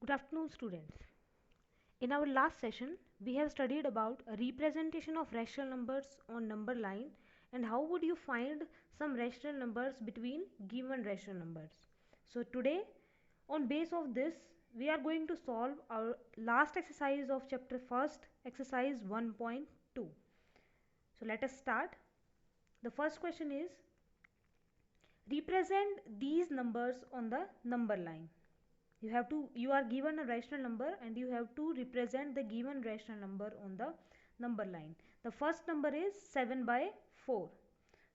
Good afternoon, students. In our last session, we have studied about a representation of rational numbers on number line and how would you find some rational numbers between given rational numbers. So today, on base of this, we are going to solve our last exercise of chapter first, exercise 1.2. So let us start. The first question is, represent these numbers on the number line. You are given a rational number and you have to represent the given rational number on the number line. The first number is 7 by 4.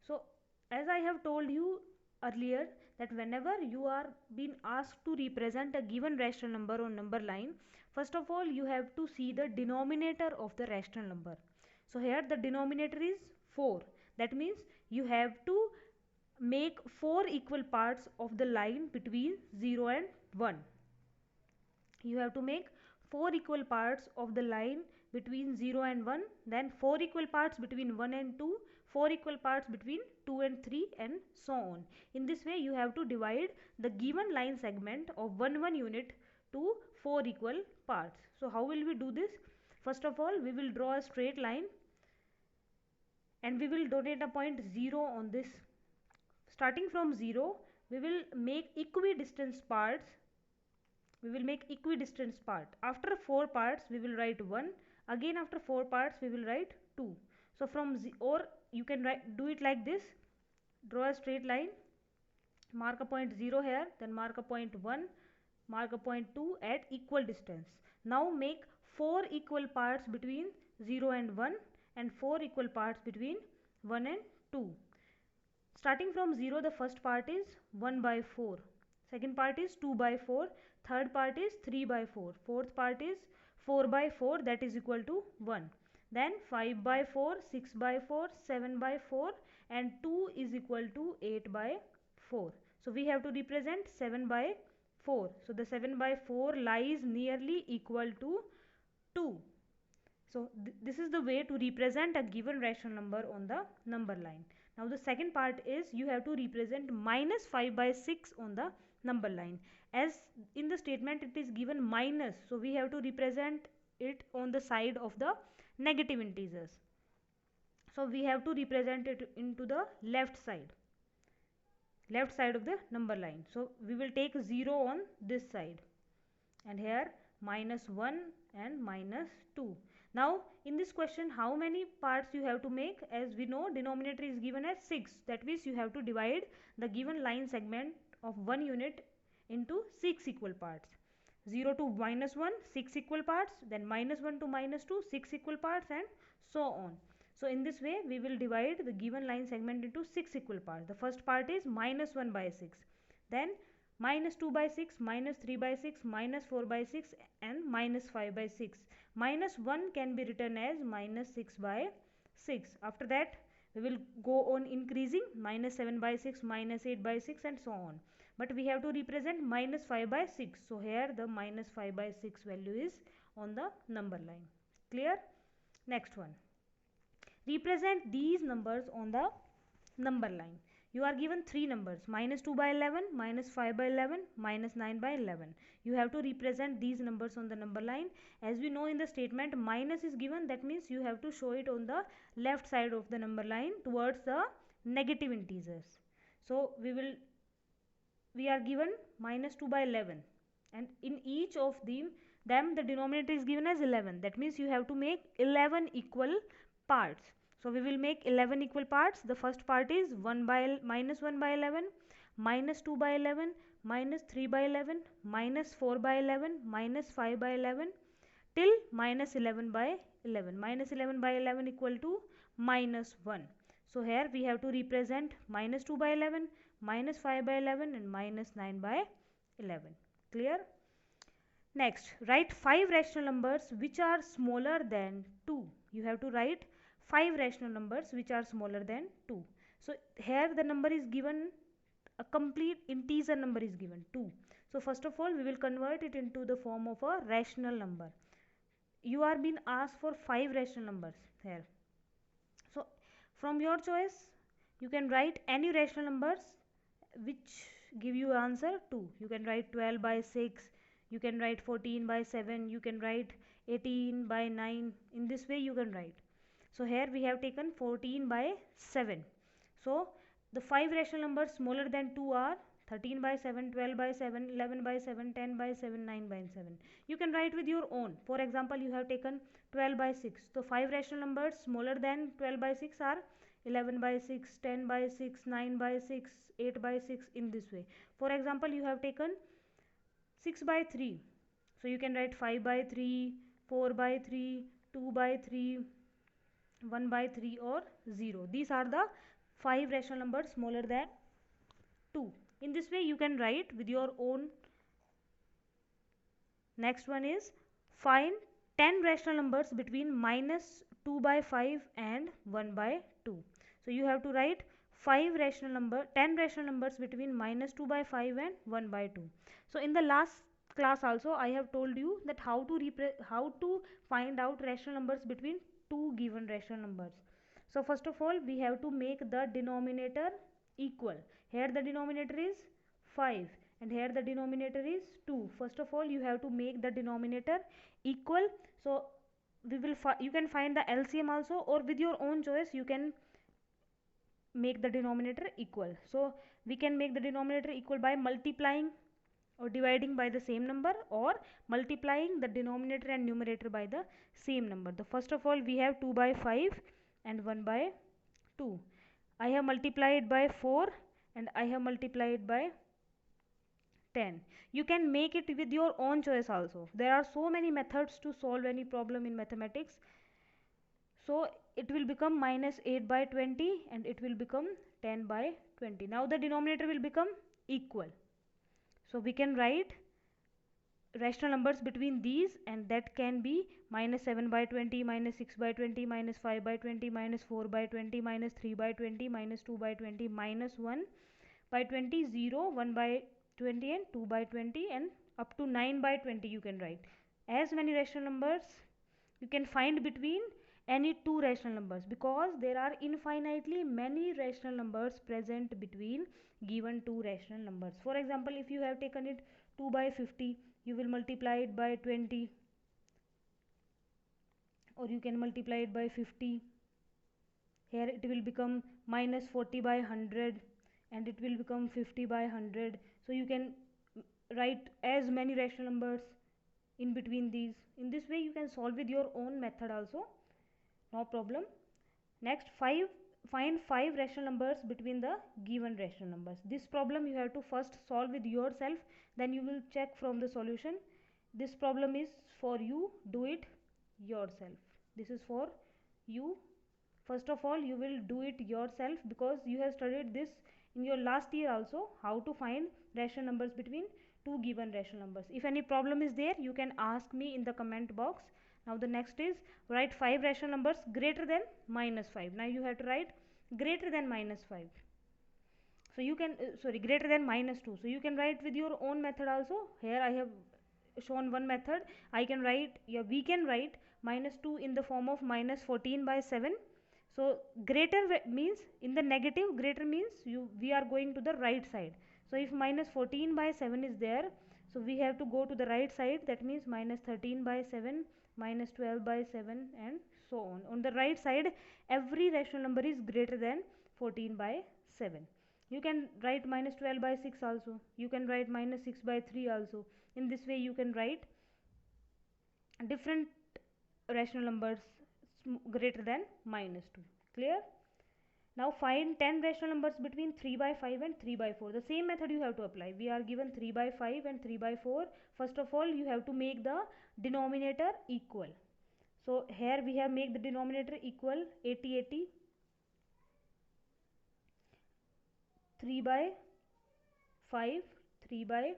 So as I have told you earlier that whenever you are being asked to represent a given rational number on number line, first of all you have to see the denominator of the rational number. So here the denominator is 4. That means you have to make 4 equal parts of the line between 0 and 1. You have to make 4 equal parts of the line between 0 and 1, then 4 equal parts between 1 and 2, 4 equal parts between 2 and 3, and so on. In this way you have to divide the given line segment of 1 unit to 4 equal parts. So how will we do this? First of all, we will draw a straight line and we will donate a point 0 on this. Starting from 0, we will make equidistant parts. After 4 parts we will write 1. Again after 4 parts we will write 2. So or you can do it like this. Draw a straight line, mark a point 0 here, then mark a point 1, mark a point 2 at equal distance. Now make 4 equal parts between 0 and 1 and 4 equal parts between 1 and 2. Starting from 0, the first part is 1 by 4. Second part is 2 by 4. Third part is 3 by 4. Fourth part is 4 by 4, that is equal to 1. Then 5 by 4, 6 by 4, 7 by 4 and 2 is equal to 8 by 4. So we have to represent 7 by 4. So the 7 by 4 lies nearly equal to 2. So this is the way to represent a given rational number on the number line. Now the second part is you have to represent minus 5 by 6 on the number line. As in the statement it is given minus, so we have to represent it on the side of the negative integers. So we have to represent it into the left side of the number line. So we will take 0 on this side and here minus 1 and minus 2. Now in this question, how many parts you have to make? As we know, denominator is given as 6. That means you have to divide the given line segment of 1 unit into 6 equal parts. 0 to minus 1, 6 equal parts, then minus 1 to minus 2, 6 equal parts, and so on. So in this way we will divide the given line segment into 6 equal parts. The first part is minus 1 by 6, then minus 2 by 6, minus 3 by 6, minus 4 by 6 and minus 5 by 6. Minus 1 can be written as minus 6 by 6. After that we will go on increasing, minus 7 by 6, minus 8 by 6 and so on. But we have to represent minus 5 by 6. So here the minus 5 by 6 value is on the number line. Clear? Next one. Represent these numbers on the number line. You are given 3 numbers, minus 2 by 11, minus 5 by 11, minus 9 by 11. You have to represent these numbers on the number line. As we know in the statement, minus is given, that means you have to show it on the left side of the number line towards the negative integers. So we are given minus 2 by 11 and in each of them the denominator is given as 11. That means you have to make 11 equal parts. So we will make 11 equal parts. The first part is minus 1 by 11, minus 2 by 11, minus 3 by 11, minus 4 by 11, minus 5 by 11 till minus 11 by 11. Minus 11 by 11 equal to minus 1. So here we have to represent minus 2 by 11, minus 5 by 11 and minus 9 by 11. Clear? Next, write 5 rational numbers which are smaller than 2. You have to write 5 rational numbers which are smaller than 2. So here the number is given, a complete integer number is given 2. So first of all we will convert it into the form of a rational number. You are being asked for 5 rational numbers here. So from your choice you can write any rational numbers which give you answer 2. You can write 12 by 6, You can write 14 by 7, you can write 18 by 9. In this way you can write. So here we have taken 14 by 7. So the 5 rational numbers smaller than 2 are 13 by 7, 12 by 7, 11 by 7, 10 by 7, 9 by 7. You can write with your own. For example, you have taken 12 by 6. So 5 rational numbers smaller than 12 by 6 are 11 by 6, 10 by 6, 9 by 6, 8 by 6, in this way. For example, you have taken 6 by 3. So you can write 5 by 3, 4 by 3, 2 by 3, 1 by 3 or 0. These are the 5 rational numbers smaller than 2. In this way you can write with your own. Next one is find 10 rational numbers between minus 2 by 5 and 1 by 2. So you have to write 10 rational numbers between minus 2 by 5 and 1 by 2. So in the last class also I have told you that how to find out rational numbers between two given rational numbers. So first of all we have to make the denominator equal. Here the denominator is 5 and here the denominator is 2. First of all you have to make the denominator equal. So you can find the LCM also, or with your own choice you can make the denominator equal. So we can make the denominator equal by multiplying or dividing by the same number, or multiplying the denominator and numerator by the same number. The first of all we have 2 by 5 and 1 by 2. I have multiplied by 4 and I have multiplied by 10. You can make it with your own choice also. There are so many methods to solve any problem in mathematics. So it will become minus 8 by 20 and it will become 10 by 20. Now the denominator will become equal. So we can write rational numbers between these, and that can be minus 7 by 20, minus 6 by 20, minus 5 by 20, minus 4 by 20, minus 3 by 20, minus 2 by 20, minus 1 by 20, 0, 1 by 20 and 2 by 20, and up to 9 by 20 you can write. As many rational numbers you can find between any two rational numbers, because there are infinitely many rational numbers present between given two rational numbers. For example, if you have taken it 2 by 50, you will multiply it by 20, or you can multiply it by 50. Here it will become minus 40 by 100 and it will become 50 by 100. So you can write as many rational numbers in between these. In this way you can solve with your own method also, no problem. Next, find 5 rational numbers between the given rational numbers. This problem you have to first solve with yourself, then you will check from the solution. This problem is for you, do it yourself. This is for you. First of all you will do it yourself, because you have studied this in your last year also, how to find rational numbers between two given rational numbers. If any problem is there, you can ask me in the comment box. Now the next is write 5 rational numbers greater than minus 5. Now you have to write greater than minus 5. So you can greater than minus 2. So you can write with your own method also. Here I have shown one method. I can write, we can write minus 2 in the form of minus 14 by 7. So greater means in the negative, greater means we are going to the right side. So if minus 14 by 7 is there, so we have to go to the right side. That means minus 13 by 7, minus 12 by 7, and so on. On the right side, every rational number is greater than 14 by 7. You can write minus 12 by 6 also. You can write minus 6 by 3 also. In this way you can write different rational numbers greater than minus 2. Clear? Now find 10 rational numbers between 3 by 5 and 3 by 4. The same method you have to apply. We are given 3 by 5 and 3 by 4. First of all you have to make the denominator equal. So here we have made the denominator equal 80 80. 3 by 5, 3 by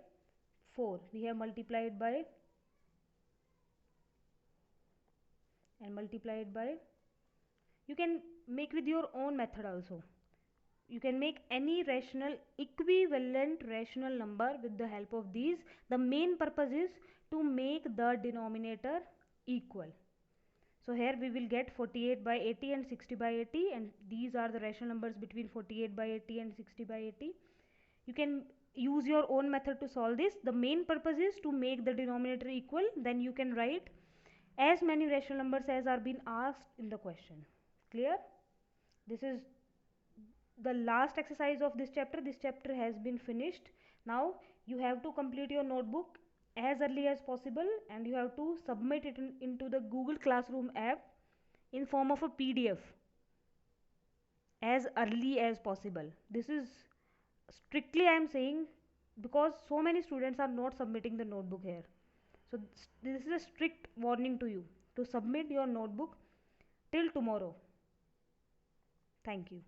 4. We have multiplied by and multiplied by. You can make with your own method also. You can make any rational equivalent rational number with the help of these. The main purpose is to make the denominator equal. So here we will get 48 by 80 and 60 by 80, and these are the rational numbers between 48 by 80 and 60 by 80. You can use your own method to solve this. The main purpose is to make the denominator equal. Then you can write as many rational numbers as are being asked in the question. Clear? This is the last exercise of this chapter. This chapter has been finished. Now you have to complete your notebook as early as possible, and you have to submit it into the Google Classroom app in form of a PDF as early as possible. This is strictly I am saying, because so many students are not submitting the notebook here. So this is a strict warning to you to submit your notebook till tomorrow. Thank you.